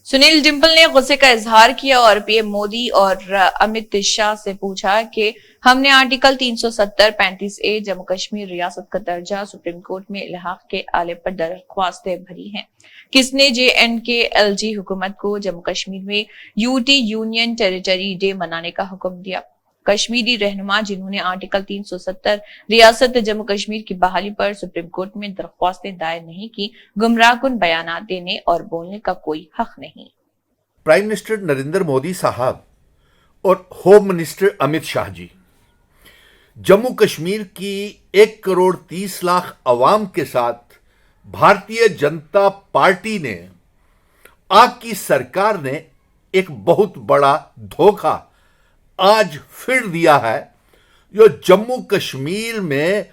सुनील डिंपल ने गुस्से का इजहार किया और पीएम मोदी और अमित शाह से पूछा कि हमने आर्टिकल 370-35A जम्मू कश्मीर रियासत का दर्जा सुप्रीम कोर्ट में इल्हाक के आले पर दरख्वास्तें भरी हैं। किसने JNK-LG हुकूमत को जम्मू कश्मीर में यूटी यूनियन टेरिटरी डे मनाने का हुक्म दिया? कश्मीरी रहनुमा जिन्होंने आर्टिकल 370 रियासत जम्मू कश्मीर की बहाली पर सुप्रीम कोर्ट में दरख्वास्तें दायर नहीं की, गुमराहकुन बयानात देने और बोलने का कोई हक नहीं। प्राइम मिनिस्टर नरेंद्र मोदी साहब और होम मिनिस्टर अमित शाह जी जम्मू कश्मीर की 1,30,00,000 अवाम के साथ भारतीय जनता पार्टी ने, आपकी सरकार ने एक बहुत बड़ा धोखा आज फिर दिया है। जो जम्मू कश्मीर में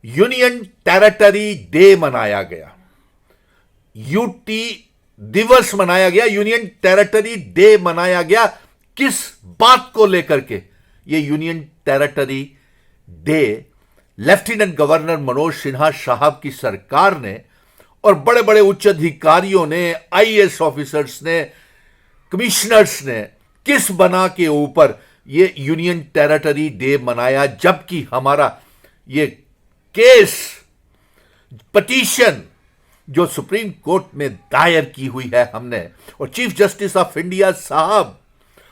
यूनियन टेरिटरी डे मनाया गया, यूटी दिवस मनाया गया, यूनियन टेरिटरी डे मनाया गया, किस बात को लेकर के? ये union territory day lieutenant governor Manoj Sinha साहब की सरकार ने और बड़े बड़े उच्च अधिकारियों ने, IAS ऑफिसर्स ने, कमिश्नर्स ने किस बना के ऊपर ये यूनियन टेरिटरी डे मनाया, जबकि हमारा ये केस पिटीशन जो सुप्रीम कोर्ट में दायर की हुई है हमने, और चीफ जस्टिस ऑफ इंडिया साहब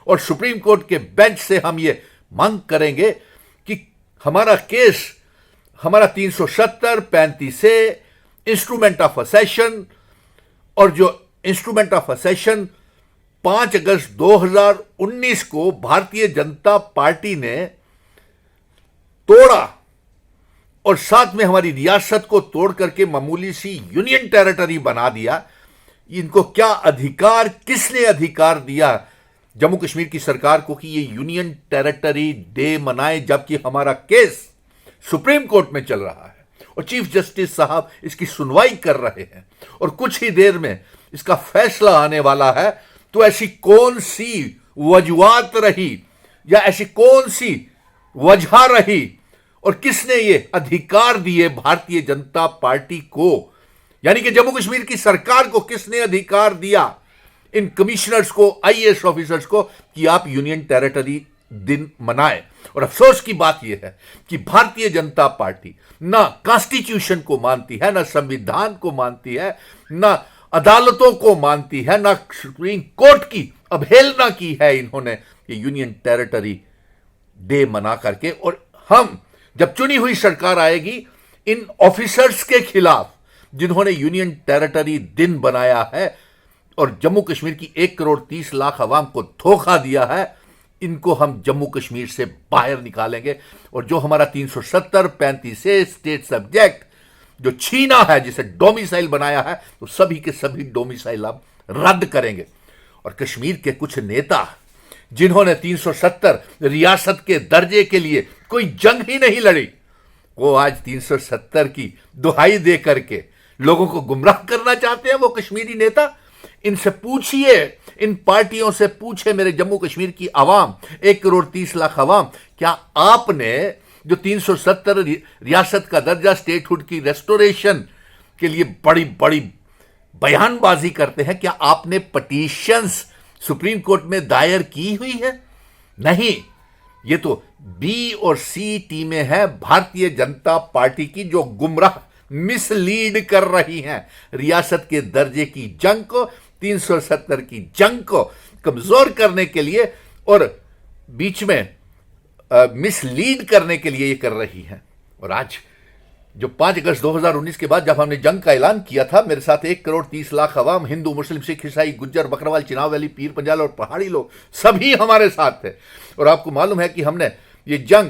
और सुप्रीम कोर्ट के बेंच से हम ये मांग करेंगे कि हमारा केस, हमारा 370-35A इंस्ट्रूमेंट ऑफ असेशन, और जो इंस्ट्रूमेंट ऑफ असेशन 5 अगस्त 2019 को भारतीय जनता पार्टी ने तोड़ा और साथ में हमारी रियासत को तोड़ करके मामूली सी यूनियन टेरिटरी बना दिया। इनको क्या अधिकार, किसने अधिकार दिया जम्मू कश्मीर की सरकार को कि ये यूनियन टेरिटरी डे मनाए, जबकि हमारा केस सुप्रीम कोर्ट में चल रहा है और चीफ जस्टिस साहब इसकी सुनवाई कर रहे हैं और कुछ ही देर में इसका फैसला आने वाला है। तो ऐसी कौन सी वजूहात रही या ऐसी कौन सी वजह रही और किसने ये अधिकार दिए भारतीय जनता पार्टी को, यानी कि जम्मू कश्मीर की सरकार को किसने अधिकार दिया, इन कमिश्नर्स को, IAS ऑफिसर्स को, कि आप यूनियन टेरिटरी दिन मनाएं? और अफसोस की बात यह है कि भारतीय जनता पार्टी ना कॉन्स्टिट्यूशन को मानती है, ना संविधान को मानती है, ना अदालतों को मानती है, ना सुप्रीम कोर्ट की अवहेलना की है इन्होंने ये यूनियन टेरिटरी डे मना करके। और हम जब चुनी हुई सरकार आएगी, इन ऑफिसर्स के खिलाफ जिन्होंने यूनियन टेरिटरी दिन बनाया है और जम्मू कश्मीर की 1,30,00,000 अवाम को धोखा दिया है, इनको हम जम्मू कश्मीर से बाहर निकालेंगे। और जो हमारा 370-35A स्टेट सब्जेक्ट जो छीना है, जिसे डोमिसाइल बनाया है, तो सभी के सभी डोमिसाइल हम रद्द करेंगे। और कश्मीर के कुछ नेता जिन्होंने 370 रियासत के दर्जे के लिए कोई जंग ही नहीं लड़ी, वो आज 370 की दुहाई दे करके लोगों को गुमराह करना चाहते हैं। वो कश्मीरी नेता, इनसे पूछिए, इन पार्टियों से पूछे, मेरे जम्मू कश्मीर की आवाम, 1,30,00,000 आवाम, क्या आपने जो 370 रियासत का दर्जा, स्टेटहुड की रेस्टोरेशन के लिए बड़ी बड़ी बयानबाजी करते हैं, क्या आपने पिटीशंस सुप्रीम कोर्ट में दायर की हुई है? नहीं, ये तो B और C टीमें हैं भारतीय जनता पार्टी की, जो गुमराह, मिसलीड कर रही हैं रियासत के दर्जे की जंग को, 370 की जंग को कमजोर करने के लिए और बीच में मिसलीड करने के लिए ये कर रही हैं। और आज जो 5 अगस्त 2019 के बाद जब हमने जंग का ऐलान किया था, मेरे साथ 1,30,00,000 अवाम, हिंदू, मुस्लिम, सिख, ईसाई, गुज्जर, बकरवाल, चिनाब वैली, पीर पंजाल और पहाड़ी लोग सभी हमारे साथ थे। और आपको मालूम है कि हमने ये जंग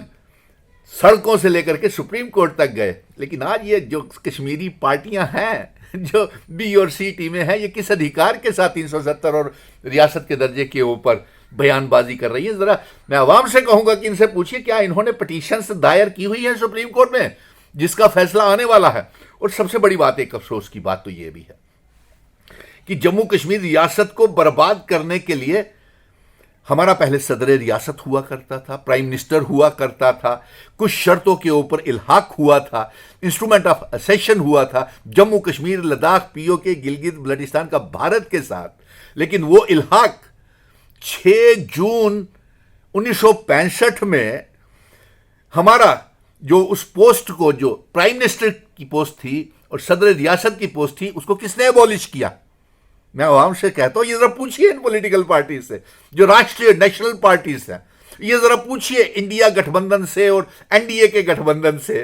सड़कों से लेकर के सुप्रीम कोर्ट तक गए। लेकिन आज ये जो कश्मीरी पार्टियां हैं, जो B और C टीमें हैं, ये किस अधिकार के साथ 370 और रियासत के दर्जे के ऊपर बयानबाजी कर रही है? जरा मैं आवाम से कहूंगा कि इनसे पूछिए, क्या इन्होंने पिटीशंस दायर की हुई है सुप्रीम कोर्ट में, जिसका फैसला आने वाला है? और सबसे बड़ी बात, एक अफसोस की बात तो यह भी है कि जम्मू कश्मीर रियासत को बर्बाद करने के लिए हमारा पहले सदर रियासत हुआ करता था, प्राइम मिनिस्टर हुआ करता था, कुछ शर्तों के ऊपर इल्हाक हुआ था, इंस्ट्रूमेंट ऑफ असेशन हुआ था जम्मू कश्मीर, लद्दाख, पीओके, गिलगित बल्टिस्तान का भारत के साथ। लेकिन वो इल्हाक 6 जून 1965 में हमारा जो उस पोस्ट को, जो प्राइम मिनिस्टर की पोस्ट थी और सदर रियासत की पोस्ट थी, उसको किसने एबॉलिश किया? मैं आवाम से कहता हूं, ये जरा पूछिए इन पॉलिटिकल पार्टी से, जो राष्ट्रीय नेशनल पार्टीज हैं, ये जरा पूछिए इंडिया गठबंधन से और एनडीए के गठबंधन से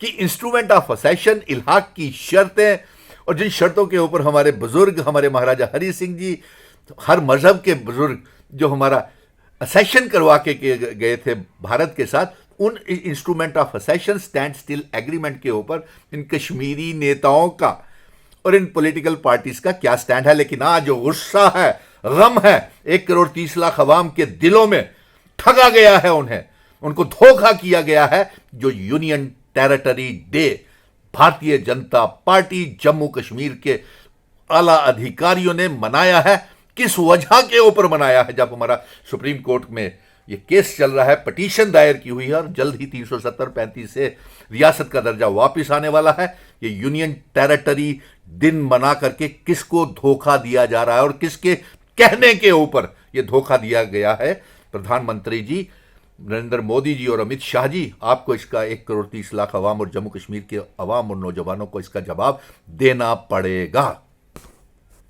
कि इंस्ट्रूमेंट ऑफ असेशन, इल्हाक की शर्तें, और जिन शर्तों के ऊपर हमारे बुजुर्ग, हमारे महाराजा हरि सिंह जी, हर मजहब के बुजुर्ग जो हमारा असेशन करवा के गए थे भारत के साथ, उन instrument of accession, standstill agreement के ऊपर इन कश्मीरी नेताओं का और इन पॉलिटिकल पार्टीज का क्या स्टैंड है। लेकिन आज जो गुस्सा है, गम है, 1 करोड़ 30 लाख अवाम के दिलों में ठगा गया है, उनको धोखा किया गया है। जो union territory day Bharatiya Janata party Jammu Kashmir के आला अधिकारियों ने मनाया है, किस वजह के ऊपर मनाया है? जब हमारा सुप्रीम कोर्ट में ये केस चल रहा है, पिटीशन दायर की हुई है और जल्द ही 370-35 से रियासत का दर्जा वापस आने वाला है। ये यूनियन टेरिटरी दिन मना करके किसको धोखा दिया जा रहा है और किसके कहने के ऊपर ये धोखा दिया गया है? प्रधानमंत्री जी नरेंद्र मोदी जी और अमित शाह जी, आपको इसका 1 करोड़ 30 लाख अवाम और जम्मू कश्मीर के अवाम और नौजवानों को इसका जवाब देना पड़ेगा।